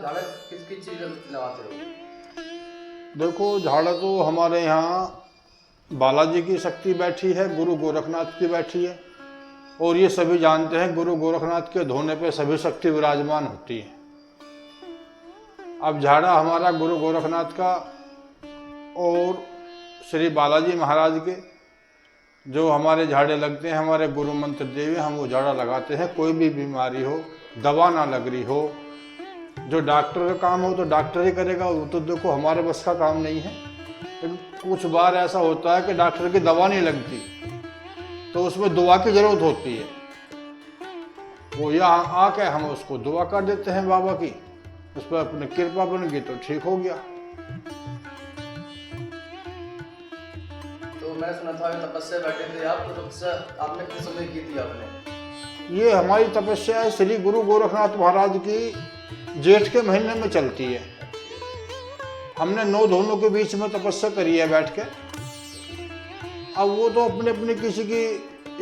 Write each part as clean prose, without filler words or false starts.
झाड़ा किस किस चीज़ लगाते हो? देखो, झाड़ा तो हमारे यहाँ बालाजी की शक्ति बैठी है, गुरु गोरखनाथ की बैठी है, और ये सभी जानते हैं गुरु गोरखनाथ के धोने पे सभी शक्ति विराजमान होती है। अब झाड़ा हमारा गुरु गोरखनाथ का और श्री बालाजी महाराज के जो हमारे झाड़े लगते हैं, हमारे गुरु मंत्र देवी, हम वो झाड़ा लगाते हैं। कोई भी बीमारी हो, दवा ना लग रही हो, जो डॉक्टर का काम हो तो डॉक्टर ही करेगा, वो तो देखो हमारे बस का काम नहीं है। लेकिन कुछ बार ऐसा होता है कि डॉक्टर की दवा नहीं लगती, तो उसमें दुआ की जरूरत होती है। वो यहाँ आके हम उसको दुआ कर देते हैं बाबा की, उस पर अपनी कृपा बन गई तो ठीक हो गया। तो मैंने सुना था तपस्या बैठे थे आप, तो तपस्या आपने किस समय की थी आपने? ये हमारी तपस्या है श्री गुरु गोरखनाथ महाराज की जेठ के महीने में चलती है। हमने 9 धोनों के बीच में तपस्या करी है बैठ के। अब वो तो अपने अपने किसी की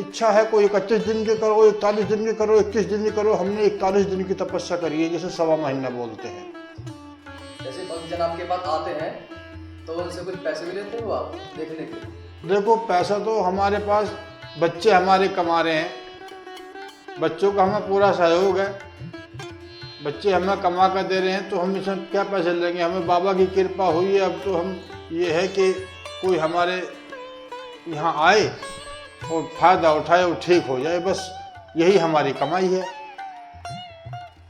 इच्छा है, कोई 31 दिन की करो, 41 दिन की करो, 21 दिन की करो। हमने 41 दिन की तपस्या करी है, जैसे 1.25 महीना बोलते हैं। जैसे भक्तजन आपके पास आते हैं तो उनसे कुछ पैसे भी लेते हो आप देखने के? देखो, पैसा तो हमारे पास बच्चे हमारे कमा रहे हैं, बच्चों का हमें पूरा सहयोग है, बच्चे हमें कमा कर दे रहे हैं, तो हम इसमें क्या पैसे लेंगे। हमें बाबा की कृपा हुई है। अब तो हम ये है कि कोई हमारे यहाँ आए और फायदा उठाए और ठीक हो जाए, बस यही हमारी कमाई है।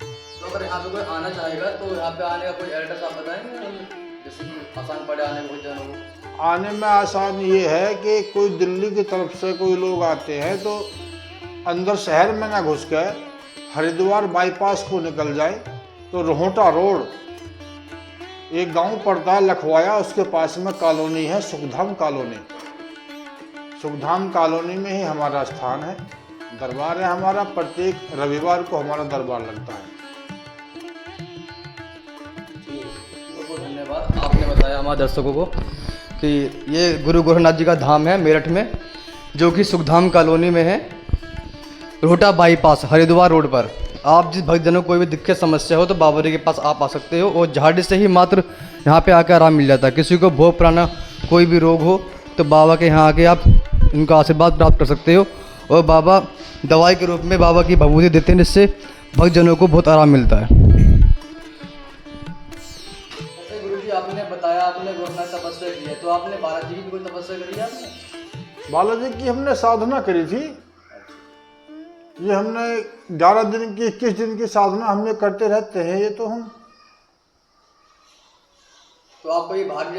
तो अगर यहाँ पे कोई आना चाहेगा तो यहाँ पे आने का कोई एड्रेस आप बताएंगे, जैसे कि आसान पड़े आने में भक्तजनों को? आने में आसान ये है कि कोई दिल्ली की तरफ से कोई लोग आते हैं तो अंदर शहर में ना घुस कर हरिद्वार बाईपास को निकल जाए तो रोहटा रोड एक गांव पड़ता है लखवाया, उसके पास में कॉलोनी है सुखधाम कॉलोनी। सुखधाम कॉलोनी में ही हमारा स्थान है, दरबार है हमारा। प्रत्येक रविवार को हमारा दरबार लगता है। बहुत बहुत धन्यवाद। आपने बताया हमारे दर्शकों को कि ये गुरु गोरखनाथ जी का धाम है मेरठ में, जो कि सुखधाम कॉलोनी में है, रोहटा बाईपास हरिद्वार रोड पर। आप जिस भक्तजनों को कोई भी दिक्कत समस्या हो तो बाबा जी के पास आप आ सकते हो, और झाड़ी से ही मात्र यहाँ पे आकर आराम मिल जाता है। किसी को भोग पुराना कोई भी रोग हो तो बाबा के यहाँ आके आप उनका आशीर्वाद प्राप्त कर सकते हो, और बाबा दवाई के रूप में बाबा की भभूति देते हैं, जिससे भक्तजनों को बहुत आराम मिलता है। जैसे गुरु जी आपने बताया आपने गोरखनाथ तपस्या की है, तो आपने बालाजी की भी कोई तपस्या करी है आपने? बालाजी की हमने साधना करी थी। ये हमने 11 दिन की 21 दिन की साधना हमने करते रहते हैं। ये तो हम तो आपको ये भाग्य